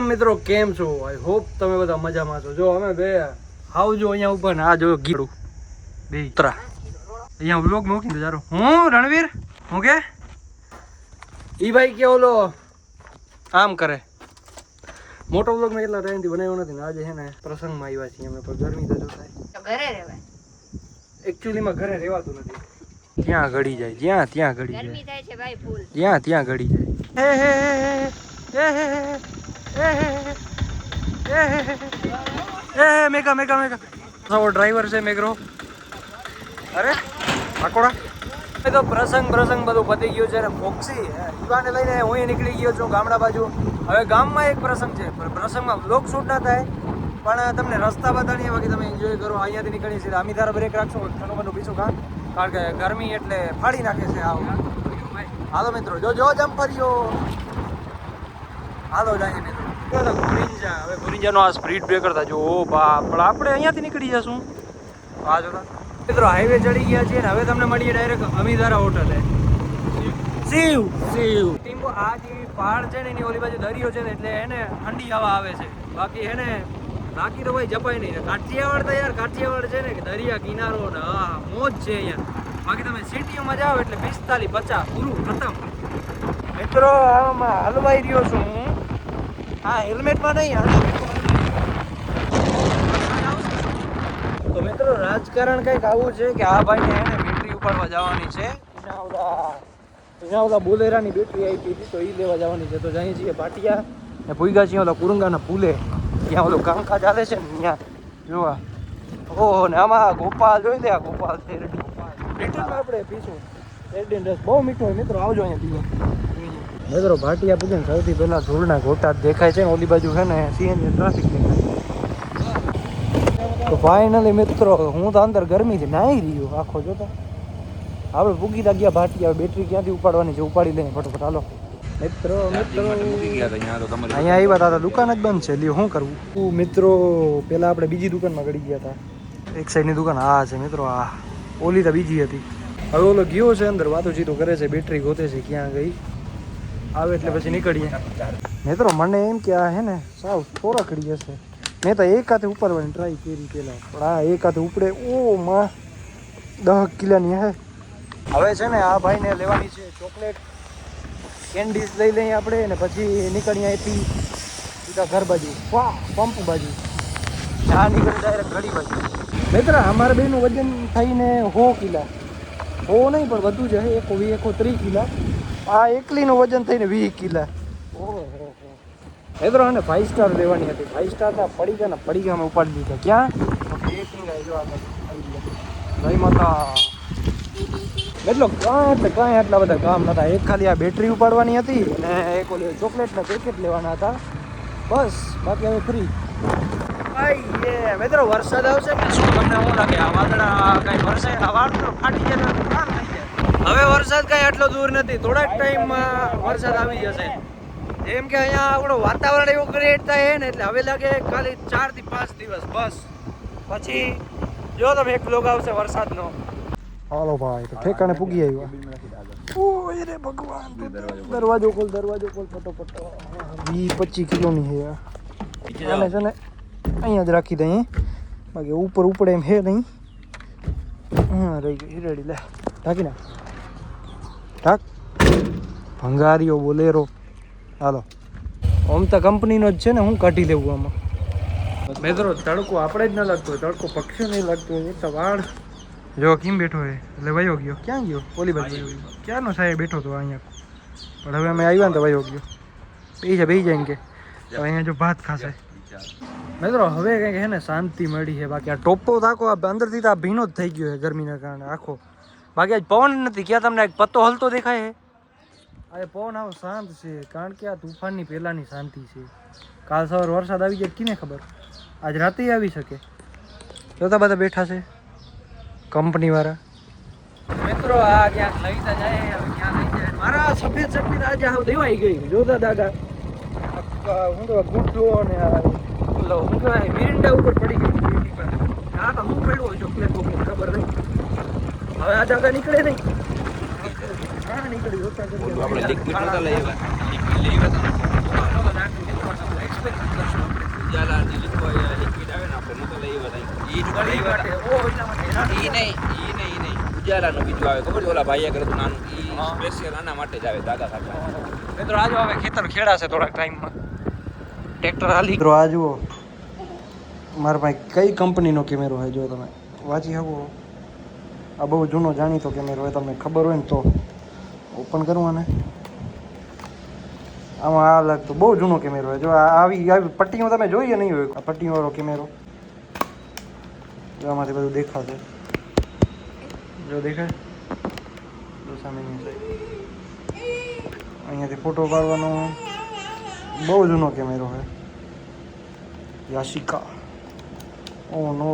મિત્રો કેમ છો? આઈ હોપ તમે બધા મજામાં છો. જો અમે બે આવજો અહીંયા ઉપર ને આ જો ગીડું બે ઉતરા અહીંયા વ્લોગ મૂકી દે જારો. હું રણવીર હું કે ઈ ભાઈ કે ઓલો આમ કરે મોટો વ્લોગ મેં એટલા ટાઈમથી બનાવ્યો નથી ને આજે છે ને પ્રસંગમાં આવ્યા છીએ અમે. પણ ગરમી તો જો થાય ઘરે રહેવાય. એકચ્યુઅલીમાં ઘરે રહેવાતું નથી. ત્યાં ગળી જાય ત્યાં ગળી ગરમી જાય થાય છે ભાઈ ફૂલ. ત્યાં ગળી જાય. મેઘા ડ્રાઈવર છે મેઘરો. અરે આકોડા એ તો પ્રસંગ બધું પતી ગયું છે ને ફોક્સી યુવાને લઈને હું નીકળી ગયો છું ગામડા બાજુ. હવે ગામમાં એક પ્રસંગ છે પ્રસંગમાં બ્લોગ શૂટ ના થાય પણ તમને રસ્તા બતાડીએ બાકી તમે એન્જોય કરો. અહીંયાથી નીકળી સીધા અમીધારા બ્રેક રાખશું ઘણું બધું પીશું કારણ કે ગરમી એટલે ફાડી નાખે છે. હાલો મિત્રો જો જમ્પરીઓ હાલો જાય મિત્રો. હવે ગુરિંજાનો આ સ્પીડ બ્રેકર था જો બાપ પણ આપણે અહીંયાથી નીકળી જશું. આ જો મિત્રો હાઈવે ચડી ગયા છીએ ને હવે તમને મળીએ ડાયરેક્ટ અમીધારા હોટલે. શિવ ટીમ્બો આ જે પહાડ છે ને એની ઓલી બાજુ દરિયો છે ને એટલે એને ઠંડી હવા આવે છે. બાકી એને બાકી તો ભાઈ જપાય નહીં. કાઠિયાવાડ તો યાર કાઠિયાવાડ છે ને કે દરિયા કિનારો ને હા મોજ છે અહીંયા. બાકી તમે સિટીઓમાં જાઓ એટલે 45-50 પૂરું ખતમ. મિત્રો આમાં હલવાઈ રહ્યો છું હું. હા હેલ્મેટમાં નહીં. તો મિત્રો રાજકારણ કંઈક આવું છે કે આ ભાઈને એને બેટરી ઉપાડવા જવાની છે. એના ઓલા બોલેરાની બેટરી આપી હતી તો એ લેવા જવાની છે. તો જઈએ છીએ પાટિયા ને ભૂઈગા છીએ ઓલા કુરંગાના પુલે ત્યાં ઓલો કામકાજ ચાલે છે ને ત્યાં જોવા. ઓહો ને આમાં ગોપાલ જોઈ લે. આ ગોપાલ છે રિટર્નમાં આપણે પીશું એરડીન રસ બહુ મીઠો હોય. મિત્રો આવજો અહીંયા પીવા. મિત્રો ભાટિયા પૂગે ને સૌથી પહેલા ધૂળના ગોટા દેખાય છે ને ઓલી બાજુ છે ને સીએનજી ટ્રાફિક દેખાય. તો ફાઇનલી મિત્રો હું તો અંદર ગરમીથી નાહી રહ્યો આખો જોતા. આપણે પૂગી ગયા ભાટિયા. બેટરી ક્યાંથી ઉપાડવાની છે ઉપાડી લઈને ફટોફટ હાલો. મિત્રો અહીંયા આવ્યા હતા દુકાન જ બંધ છે. લ્યો શું કરવું મિત્રો. પેલા આપણે બીજી દુકાનમાં ગળી ગયા હતા. એક સાઈડની દુકાન આ છે મિત્રો. આ ઓલી તો બીજી હતી. હવે ઓલો ગયો છે અંદર વાતોચીતો કરે છે બેટરી ગોતે છે ક્યાં ગઈ. આવે એટલે પછી નીકળીએ. મિત્રો મને એમ કે આ હે ને સાવ થોરકડી હશે. મેં તો એક હાથે ઉપાડવાની ટ્રાય કરી પેલા પણ આ એક હાથે ઉપડે. ઓ માં 10 કિલોની હે. હવે છે ને આ ભાઈને લેવાની છે ચોકલેટ કેન્ડીઝ લઈ લઈએ આપણે ને પછી નીકળીએ અહીંથી સીધા ઘર બાજુ પંપ બાજુ. ત્યાં નીકળી ડાયરેક્ટ ઘડી બાજુ. મિત્ર અમારા બેનું વજન થઈને 100 કિલા. 100 નહીં પણ બધું જ હે. 30 કિલા. આ એકલીનું વજન થઈને 20 કિલા. ઓહો મિત્રો અને 5 સ્ટાર લેવાની હતી. 5 સ્ટારના પડીગામાં ઉપાડી દીધા. ક્યાં જય માતા. એટલો કાંઈ આટલા બધા કામ નતા. એક ખાલી આ બેટરી ઉપાડવાની હતી અને એક ઓલી ચોકલેટના પેકેટ લેવાના હતા બસ. બાકી હવે ફ્રી. મિત્રો વરસાદ આવશે કે શું તમને શું લાગે? આ વાદળા કઈ વરસે આ વાદળો ફાટી જાય તો કામ થઈ જાય. હવે વરસાદ કઈ આટલો દૂર નથી. થોડાક ટાઈમમાં વરસાદ આવી જશે. એમ કે અહીંયા આપણું વાતાવરણ એવું ક્રિએટ થાય ને એટલે હવે લાગે ખાલી 4 થી 5 દિવસ બસ. પછી જો તમે એક બ્લોગ આવશે વરસાદનો. હાલો ભાઈ તો ઠેકાણે પૂગી આવ્યા. ઓય રે ભગવાન. દરવાજો ખોલ ફટોફટ. 20-25 કિલોની છે આને છે ને અહીંયા જ રાખી દઈએ બાકી ઉપર ઉપડે એમ હે નહીં. હા રહી ગઈ રેડી. લે ઢાંકી નાખ. ઢાક ભંગારીઓ બોલેરો. હાલો આમ તો કંપનીનો જ છે ને હું કાઢી લેવું આમાં. મિત્રો તડકો આપણે જ ન લાગતો હોય તડકો પક્ષીઓ નહીં લાગતો હોય. એક તો વાળ જો કેમ બેઠો હોય એટલે વયો ગયો. ક્યાં ગયો? ઓલી બાજુ ક્યાંનો સાહેબ બેઠો હતો અહીંયા પણ હવે અમે આવ્યા ને તો વયો ગયો. બેસી જાય કે અહીંયા જો ભાત ખાશે. મિત્રો હવે કંઈક હે ને શાંતિ મળી છે. બાકી આ ટોપો થાકો અંદરથી તો આ ભીનો જ થઈ ગયો છે ગરમીના કારણે આખો. બાકી આજ પવન નથી. ક્યાં તમને એક પત્તો હલતો દેખાય છે? આજે પવન આવો શાંત છે કારણ કે આ તુફાનની પહેલાંની શાંતિ છે. કાલ સવાર વરસાદ આવી જાય કિને ખબર. આજ રાતે આવી શકે. જોતા બધા બેઠા છે કંપનીવાળા. મિત્રો આ ક્યાંક લઈતા જાય હવે ક્યાં લઈ જાય. મારા સફેદ આજે હાવ દેવાઈ ગઈ. જોતા દાદા હું તો ગુડ્ડો ને હું કહેવાય મિરિંડા ઉપર પડી ગઈ. આ તો હું પડ્યો ચોકલેટ ખબર નહીં. હવે આ દાદા નીકળે નહીં. હા નીકળી જોતા ઈ જ ગળી માટે એના માટે ઈ નહીં ઉજાલાનું બીજું આવે ખબર છે ઓલા ભાઈએ કર્યું હતું નાનું ઈ હા. સ્પેશિયલ આના માટે જ આવે ધાગા કાઢવા મિત્રો આ જો હવે ખેતર ખેડાશે થોડાક ટાઈમમાં ટ્રેક્ટર હાલી મિત્રો આ જુઓ મારા ભાઈ કઈ કંપનીનો કેમેરો હોય જો તમે વાંચી શકો આ બહુ જૂનો જાણીતો કેમેરો હોય તમને ખબર હોય ને તો ઓપન કરવાને આમાં આ લાગતો બહુ જૂનો કેમેરો હોય જો આવી પટ્ટીઓ તમે જોઈએ નહીં હોય આ પટ્ટીવાળો કેમેરો જો આમાંથી બધું દેખાશે જો દેખાય જો સામેની સાઈડ અહીંયાથી ફોટો પાડવાનો બહુ જૂનો કેમેરો હોય યાશિકા ઓ નો